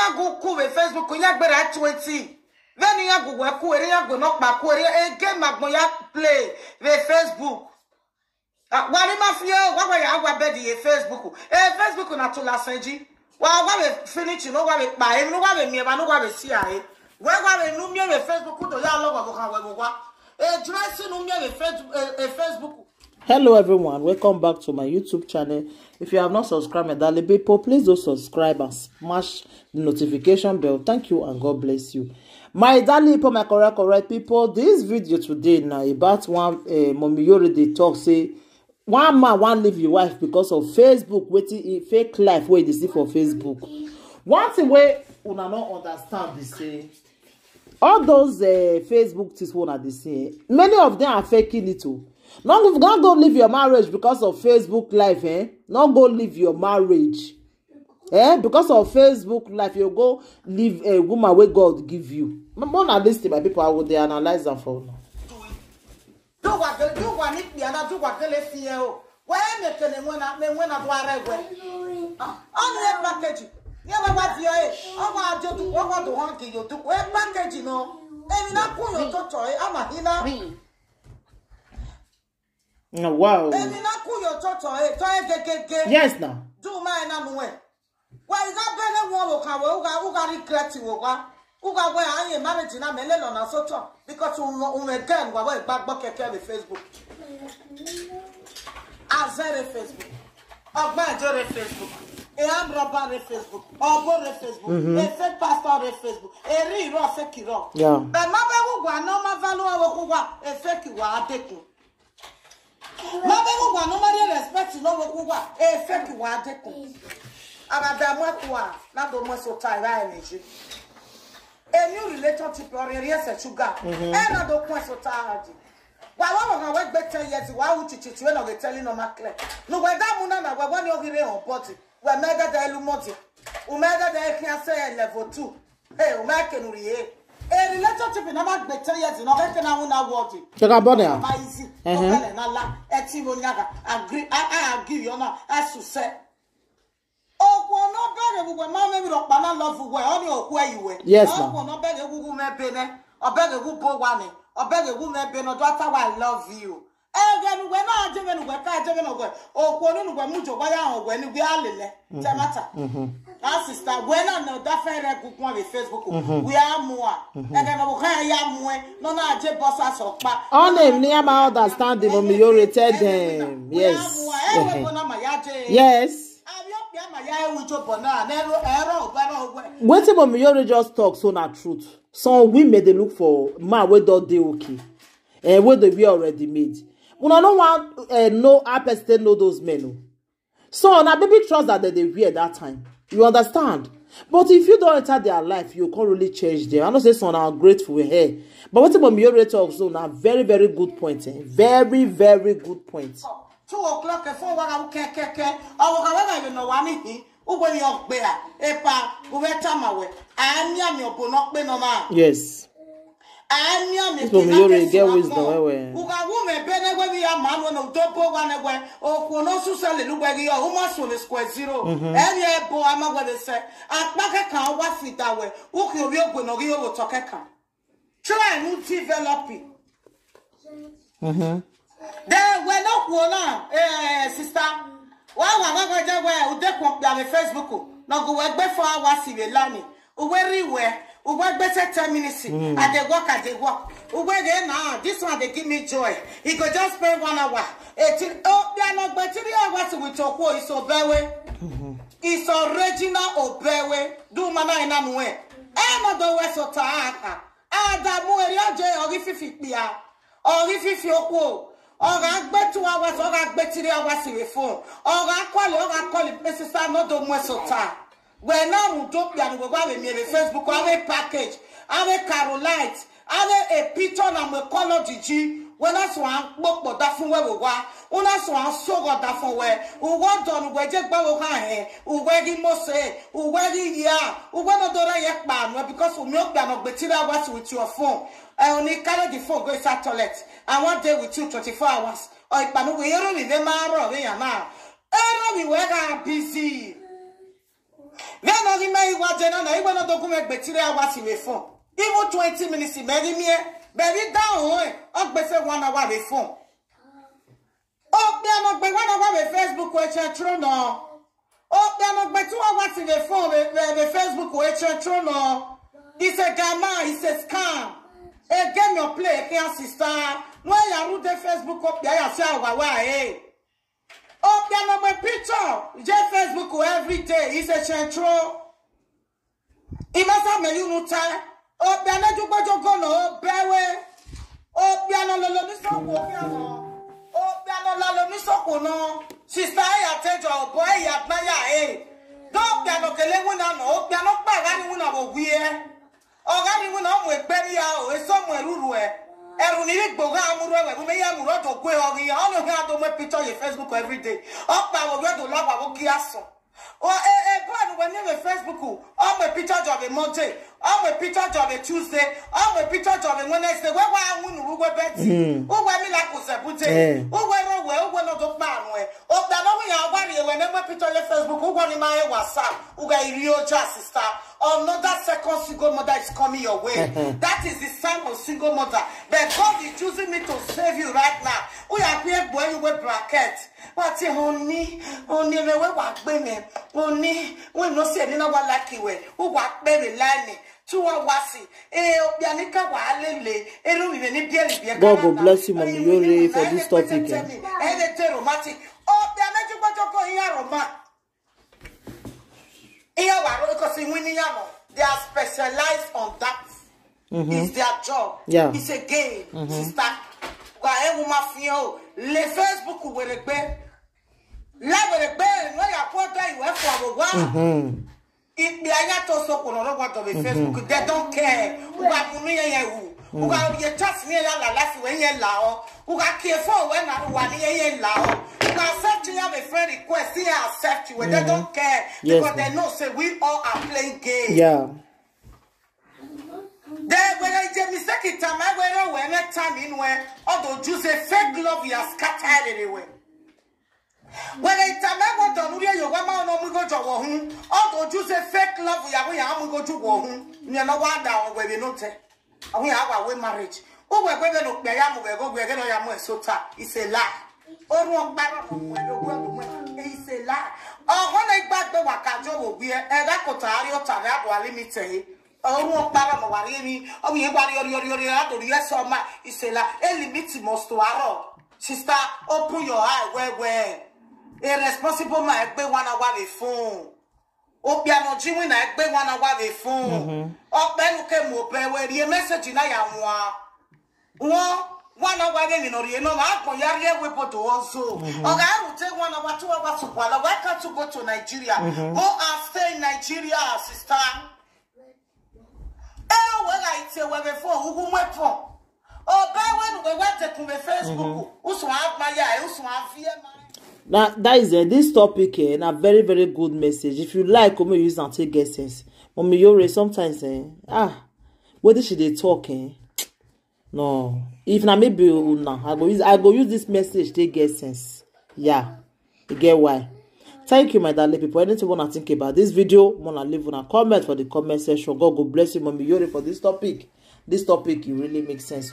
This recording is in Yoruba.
ya go ku we Facebook ya gbera 20 veni ya go we ku ere ya go no pa ku ere game magbon ya play we Facebook wari ma fi o wa ya agwa bedi e Facebook Facebook na to la sanji wa we finish no wa we pa e no wa we mi ba no wa we si ae wa we nu mi we Facebook to ya logo go kan we go wa e dress nu mi we Facebook. Hello everyone, welcome back to my YouTube channel. If you have not subscribed, my darling people, please do subscribe and smash the notification bell. Thank you and God bless you. My darling people, my correct people, this video today now about one Mommy Yori dey talk say one man wan leave your wife because of Facebook wetin fake life wey dey see for Facebook. One thing wey una no understand be say all those Facebook things wey una dey see, many of them are faking it too. Not go leave your marriage because of Facebook life, eh? Not go leave your marriage, eh? Because of Facebook life, you go leave a woman where God give you. More than this, my people, I will they analyze them for now. Do what they do, what it be, and I do what they feel. Where me can when I do a regular. On your package, you know what you are. I want to do what the one you do. Where package, you know, and not put your toy. I'm a hina. Wow. Yes, now. Do my name. Why is that better? Who got regret you? Who got where I am managing a melon on a soto because you again were back bucket with Facebook. I said Facebook. Of my jury Facebook. A am robber Facebook. Or both Facebook. A fake pastor Facebook. A real fake hero. Yeah. But mother who got no more value who got a fake you are taking. Mabego wa no mari respect no wo kwa e fake wa deko abada mwakwa na do mo so tai ra energy a new relationship or a sugar e na do kwa so tai wa we gbe 10 years wa wu chichichi we no get telling no makle no we da mu na we woni ogire on body we mega da elu moti o mega da e kian say level 2 eh o ma kenu riye a relationship in about better years in order na una word. Easy. Agree. I agree. You know, as you say. Oh, no better. We were mama with a love where you were. Yes, ma'am. No better. Who may be there. Or better who go one. Or better who may be no daughter. I love you. Again, we're not doing what I don't know. Oh, when you go when we are lile. Tamata. Our sister, when I know that fair good one with Facebook, we are more. And then I am more. No, no, I just boss us up. On them near my understanding when you rated them. Yes. Yes. What about me? Just talk so not truth. Some women they look for man where don't they okay, and where they be already made. When I don't want no I person know those men. So now baby trust that they wear that time. You understand? But if you don't enter their life, you can't really change them. I know say some are grateful here. But what about me already talk so now very good point. Very good point. 2 o'clock before I can I will know one he when you're bear epa uvetamawe anya mi obonok be no ma. Yes. Anya mi get wisdom we. Uga woman be na we ya man when o dopo one we o kono su sele lu we yo o ma so le square zero. Anya bo ama we say akpaka kan wa fita we u ki obi ogbono ri o to kekan. Try to develop it. There we no kwona sister. Wa je we o de kon pia me Facebook no go we gbe 4 hours we lani. O we riwe o we gbe 10 minutes at the work. O we dey now this one they give me joy. He go just spend 1 hour. Oh they no gbe 3 hours with Okwo is Obewe. It's original Obewe. Do mana ina nwe. E no do we so ta Adamu eri aje ori fifi pia. Ori fifi Okwo. Oga gbe 2 hours, oga gbe 3 hours with phone. Oga call it sister no do mwe sota. We now we do piano we go me Facebook, have a package, have a Carolite, have a picture na me color DG. When I swan book that from where we go, when I swan so got that from where we want on we just go here, we wedding mose, we wedding ya, we want to do that man because we milk piano but 3 hours with your phone. I only carry the phone go inside toilet. I want day with you 24 hours. Or if I know we never we are now. We were busy. Then no me wa jena na ibo no document betire awa si me phone. Even 20 minutes me me baby down o gbe fe 1 hour be phone. O be no gbe 1 hour be Facebook we chetro no. O be no gbe 2 hours in the phone be Facebook we chetro no. It's a gamma, it's a scam. A game you play, can sister. No ya root the Facebook up there, you say why. Oh, there no my picture. Just Facebook every day. It's a central. It must have many no time. Oh, there no you go no bewe. Oh, there no lo mi so ko no. Oh, there no lo mi so ko no. Sister, I attend your boy ya na ya don't there no kele wuna no. There no pa ga ni wuna bo wie. Oga ni wuna mo egberi ya o eso mo eruru e. Eru ni gbo ga amuru e bu me ya muru to gbe ori ya ono ha do my picture on Facebook every day. Opa wo do la wa wo ki aso. O brand when you Facebook on my picture of a Monday, on my picture of a Tuesday, on my picture of a Wednesday. Where I won who were betting. Who were me like was a pute. Who were well no do man we. Oh that no we are worry whenever picture on Facebook who won in my WhatsApp. Who got real sister. Another second single mother is coming your way. That is the sign of single mother. But God is choosing me to save you right now. We are here boy you wear bracket. But honey me we work baby. Honey we no say ni na wa lucky we. Who work baby line. God will bless you, Mommy Yore, for this topic. They are specialized on that. It's their job. Yeah. It's a game. Sister. Le Facebook will be. If they are not also on Facebook, they don't care. Who got me? Who got you trust me? La life when you lao. Who got careful when I want you lao. Who got accept you have a friend request? They accept you. They don't care because they know. Say we all are playing games. Yeah. Then when I get mistake time, I went when that time in where although you say fake love, you are scattered anyway. When I tell me what done, we are your woman no we go to war. Although you say fake love, we are go to war. You know what down where we not we have our marriage. Oh, we're going to look the yam, we're going to yam so tight. It's a lie. Oh, no, it's a lie. Oh, when I back the Wakajo will be a Rakotario Tarabo limited. Oh, no, Paramawari. Oh, we have yes or my. It's a lie. A limit most to our sister. Open your eye where. Irresponsible man egbe 1 hour the phone. Obiano jiwe na egbe 1 hour the phone. Okbenu ke mo pe we ri message na ya nwa. Wo 1 hour ni no ri no ma akon yare we poto also. Oga I will take 1 hour 2 hours to Kuala. Why can't you go to Nigeria? Go and stay in Nigeria, sister. Ero we like say we be phone who mo phone. Oh, when we went to Facebook, who have my eye, who have fear my. Now that is this topic and a very very good message. If you like, come use and take get sense. Mommy Yore sometimes what did she dey talk? No, if na maybe now I go use this message take get sense. Yeah, you get why. Thank you, my darling people. Anything you wanna think about this video, wanna leave on a comment for the comment section. God bless you, Mommy Yore, for this topic. This topic it really makes sense.